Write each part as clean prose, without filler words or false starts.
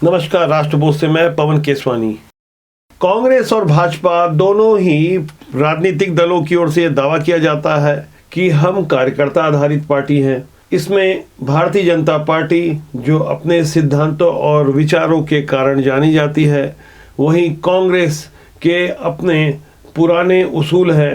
नमस्कार। राष्ट्रभोज से मैं पवन केसवानी। कांग्रेस और भाजपा दोनों ही राजनीतिक दलों की ओर से दावा किया जाता है कि हम कार्यकर्ता आधारित पार्टी हैं। इसमें भारतीय जनता पार्टी जो अपने सिद्धांतों और विचारों के कारण जानी जाती है, वहीं कांग्रेस के अपने पुराने उसूल है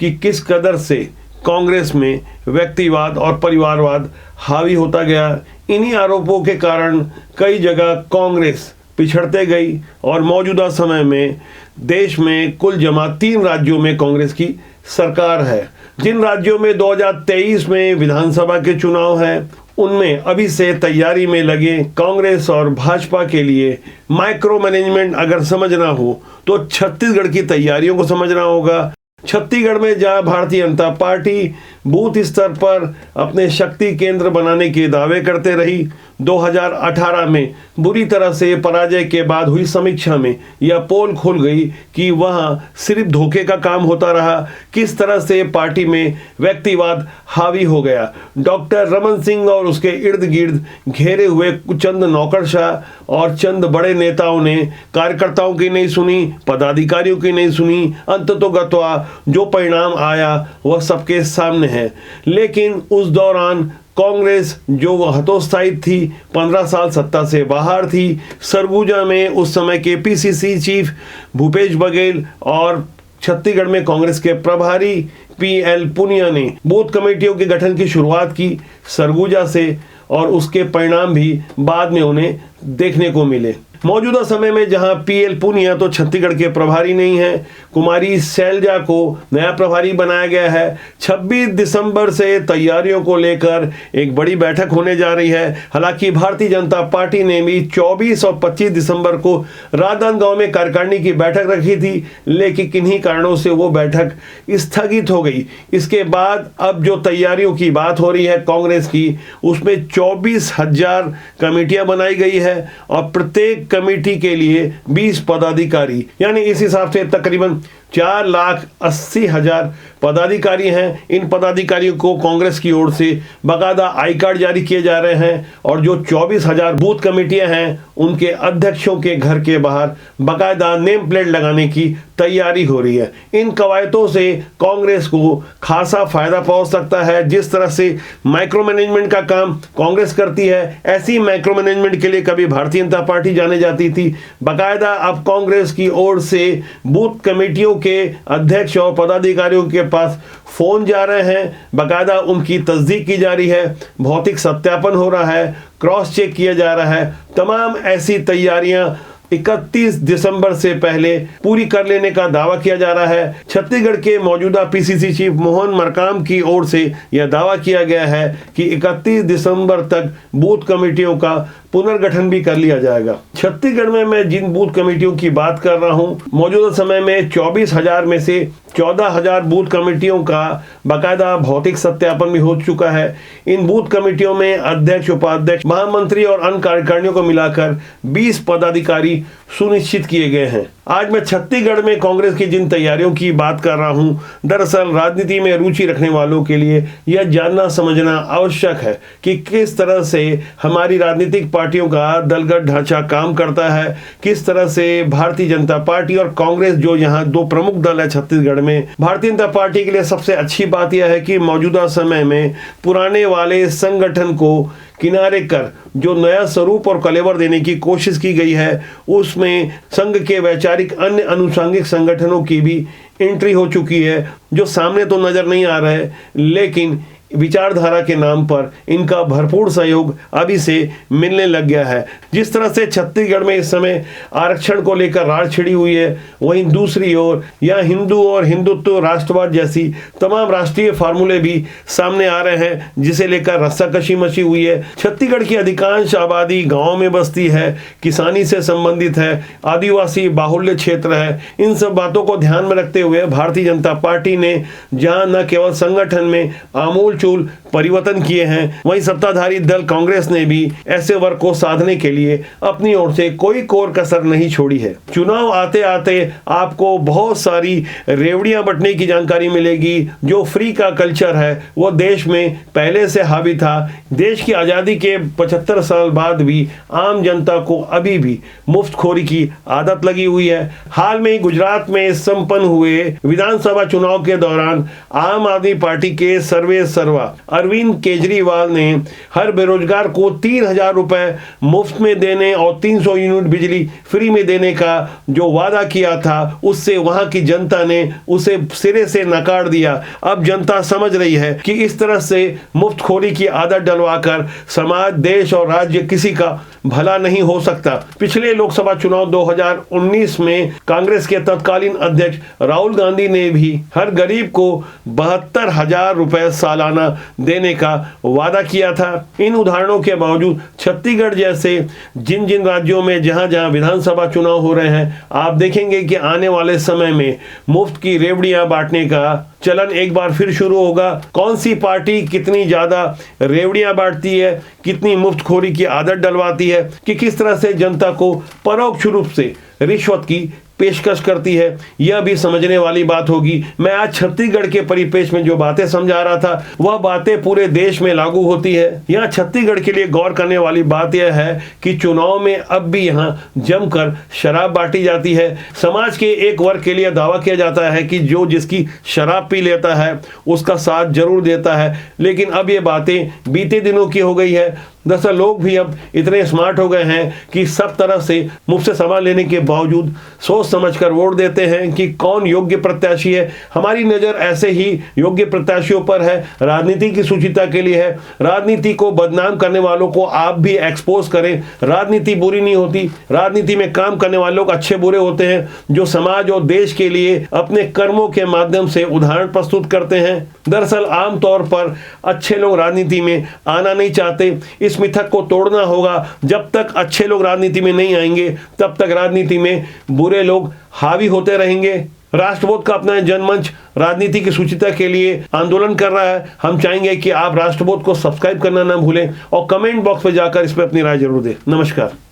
कि किस कदर से कांग्रेस में व्यक्तिवाद और परिवारवाद हावी होता गया। इन्हीं आरोपों के कारण कई जगह कांग्रेस पिछड़ते गई और मौजूदा समय में देश में कुल जमा 3 राज्यों में कांग्रेस की सरकार है। जिन राज्यों में 2023 में विधानसभा के चुनाव हैं, उनमें अभी से तैयारी में लगे कांग्रेस और भाजपा के लिए माइक्रो मैनेजमेंट अगर समझना हो तो छत्तीसगढ़ की तैयारियों को समझना होगा। छत्तीसगढ़ में जहां भारतीय जनता पार्टी बूथ स्तर पर अपने शक्ति केंद्र बनाने के दावे करते रही, 2018 में बुरी तरह से पराजय के बाद हुई समीक्षा में यह पोल खुल गई कि वहां सिर्फ धोखे का काम होता रहा। किस तरह से पार्टी में व्यक्तिवाद हावी हो गया। डॉक्टर रमन सिंह और उसके इर्द गिर्द घेरे हुए चंद नौकरशाह और चंद बड़े नेताओं ने कार्यकर्ताओं की नहीं सुनी, पदाधिकारियों की नहीं सुनी। अंततोगत्वा जो परिणाम आया वह सबके सामने है। लेकिन उस दौरान कांग्रेस जो हतोत्साहित थी, 15 साल सत्ता से बाहर थी। सरगुजा में उस समय के पीसीसी चीफ भूपेश बघेल और छत्तीसगढ़ में कांग्रेस के प्रभारी पीएल पुनिया ने बूथ कमेटियों के गठन की शुरुआत की सरगुजा से, और उसके परिणाम भी बाद में उन्हें देखने को मिले। मौजूदा समय में जहां पीएल पुनिया तो छत्तीसगढ़ के प्रभारी नहीं है, कुमारी शैलजा को नया प्रभारी बनाया गया है। 26 दिसंबर से तैयारियों को लेकर एक बड़ी बैठक होने जा रही है। हालांकि भारतीय जनता पार्टी ने भी 24 और 25 दिसंबर को राजनांदगांव में कार्यकारिणी की बैठक रखी थी, लेकिन किन्हीं कारणों से वो बैठक स्थगित हो गई। इसके बाद अब जो तैयारियों की बात हो रही है कांग्रेस की, उसमें 24,000 कमेटियां बनाई गई है और प्रत्येक कमेटी के लिए 20 पदाधिकारी, यानी इस हिसाब से तकरीबन 4,80,000 पदाधिकारी हैं। इन पदाधिकारियों को कांग्रेस की ओर से बाकायदा आई कार्ड जारी किए जा रहे हैं और जो 24,000 बूथ कमेटियां हैं, उनके अध्यक्षों के घर के बाहर बाकायदा नेम प्लेट लगाने की तैयारी हो रही है। इन कवायदों से कांग्रेस को खासा फायदा पहुंच सकता है। जिस तरह से माइक्रो मैनेजमेंट का काम कांग्रेस करती है, ऐसी माइक्रो मैनेजमेंट के लिए कभी भारतीय जनता पार्टी जाने जाती थी। बाकायदा अब कांग्रेस की ओर से बूथ कमेटियों के अध्यक्ष और पदाधिकारियों के पास फोन जा रहे हैं, बाकायदा उनकी तस्दीक की जा रही है, भौतिक सत्यापन हो रहा है, क्रॉस चेक किया जा रहा है। तमाम ऐसी तैयारियां 31 दिसंबर से पहले पूरी कर लेने का दावा किया जा रहा है। छत्तीसगढ़ के मौजूदा पीसीसी चीफ मोहन मरकाम की ओर से यह दावा किया गया है कि 31 दिसंबर तक बूथ कमेटियों का पुनर्गठन भी कर लिया जाएगा। छत्तीसगढ़ में मैं जिन बूथ कमेटियों की बात कर रहा हूं, मौजूदा समय में 24,000 में से 14,000 बूथ कमेटियों का बाकायदा भौतिक सत्यापन भी हो चुका है। इन बूथ कमेटियों में अध्यक्ष, उपाध्यक्ष, महामंत्री और अन्य कार्यकारिणियों को मिलाकर 20 पदाधिकारी सुनिश्चित किए गए हैं। आज मैं छत्तीसगढ़ में कांग्रेस की जिन तैयारियों की बात कर रहा हूं, दरअसल राजनीति में रुचि रखने वालों के लिए यह जानना समझना आवश्यक है कि किस तरह से हमारी राजनीतिक पार्टियों का दलगत ढांचा काम करता है, किस तरह से भारतीय जनता पार्टी और कांग्रेस, जो यहाँ 2 प्रमुख दल है छत्तीसगढ़ में। भारतीय जनता पार्टी के लिए सबसे अच्छी बात यह है कि मौजूदा समय में पुराने वाले संगठन को किनारे कर जो नया स्वरूप और कलेवर देने की कोशिश की गई है, उसमें संघ के वैचारिक अन्य अनुषंगिक संगठनों की भी एंट्री हो चुकी है, जो सामने तो नजर नहीं आ रहा है, लेकिन विचारधारा के नाम पर इनका भरपूर सहयोग अभी से मिलने लग गया है। जिस तरह से छत्तीसगढ़ में इस समय आरक्षण को लेकर रार छिड़ी हुई है, वहीं दूसरी ओर यहाँ हिंदू और हिंदुत्व, राष्ट्रवाद जैसी तमाम राष्ट्रीय फार्मूले भी सामने आ रहे हैं, जिसे लेकर रस्साकशी मची हुई है। छत्तीसगढ़ की अधिकांश आबादी गाँव में बसती है, किसानी से संबंधित है, आदिवासी बाहुल्य क्षेत्र है। इन सब बातों को ध्यान में रखते हुए भारतीय जनता पार्टी ने जहाँ न केवल संगठन में आमूल आमूलचूल परिवर्तन किए हैं, वहीं सत्ताधारी दल कांग्रेस ने भी ऐसे वर्ग को साधने के लिए अपनी ओर से कोई कोर कसर नहीं छोड़ी है। चुनाव आते आते आपको बहुत सारी रेवड़ियां बंटने की जानकारी मिलेगी। जो फ्री का कल्चर है वो देश में पहले से हावी था। देश की आज़ादी के 75 साल बाद भी आम जनता को अभी भी मुफ्तखोरी की आदत लगी हुई है। हाल में ही गुजरात में संपन्न हुए विधानसभा चुनाव के दौरान आम आदमी पार्टी के सर्वे सर्वा अरविंद केजरीवाल ने हर बेरोजगार को 3,000 रुपए मुफ्त में देने और 300 यूनिट बिजली फ्री में देने का जो वादा किया था, उससे वहां की जनता ने उसे सिरे से नकार दिया। अब जनता समझ रही है कि इस तरह से मुफ्तखोरी की आदत डलवाकर समाज, देश और राज्य किसी का भला नहीं हो सकता। पिछले लोकसभा चुनाव 2019 में कांग्रेस के तत्कालीन अध्यक्ष राहुल गांधी ने भी हर गरीब को 72,000 रुपए सालाना देने का वादा किया था। इन उदाहरणों के बावजूद छत्तीसगढ़ जैसे जिन जिन राज्यों में जहां जहां विधानसभा चुनाव हो रहे हैं, आप देखेंगे कि आने वाले समय में मुफ्त की रेवड़ियां बांटने का चलन एक बार फिर शुरू होगा। कौन सी पार्टी कितनी ज्यादा रेवड़ियां बांटती है, कितनी मुफ्तखोरी की आदत डलवाती है, कि किस तरह से जनता को परोक्ष रूप से रिश्वत की पेशकश करती है, यह भी समझने वाली बात होगी। मैं आज छत्तीसगढ़ के परिपेक्ष में जो बातें समझा रहा था, वह बातें पूरे देश में लागू होती है। यहाँ छत्तीसगढ़ के लिए गौर करने वाली बात यह है कि चुनाव में अब भी यहाँ जमकर शराब बांटी जाती है। समाज के एक वर्ग के लिए दावा किया जाता है कि जो जिसकी शराब पी लेता है उसका साथ जरूर देता है, लेकिन अब ये बातें बीते दिनों की हो गई है। दरअसल लोग भी अब इतने स्मार्ट हो गए हैं कि सब तरह से मुफ्त से सामान लेने के बावजूद सोच समझकर वोट देते हैं कि कौन योग्य प्रत्याशी है। हमारी नज़र ऐसे ही योग्य प्रत्याशियों पर है, राजनीति की सुचिता के लिए है। राजनीति को बदनाम करने वालों को आप भी एक्सपोज करें। राजनीति बुरी नहीं होती, राजनीति में काम करने वाले लोग अच्छे बुरे होते हैं, जो समाज और देश के लिए अपने कर्मों के माध्यम से उदाहरण प्रस्तुत करते हैं। दरअसल आमतौर पर अच्छे लोग राजनीति में आना नहीं चाहते। इस मिथक को तोड़ना होगा। जब तक अच्छे लोग राजनीति में नहीं आएंगे, तब तक राजनीति में बुरे लोग हावी होते रहेंगे। राष्ट्रबोध का अपना जनमंच राजनीति की सुचिता के लिए आंदोलन कर रहा है। हम चाहेंगे कि आप राष्ट्रबोध को सब्सक्राइब करना ना भूलें और कमेंट बॉक्स में जाकर इस पर अपनी राय जरूर दें। नमस्कार।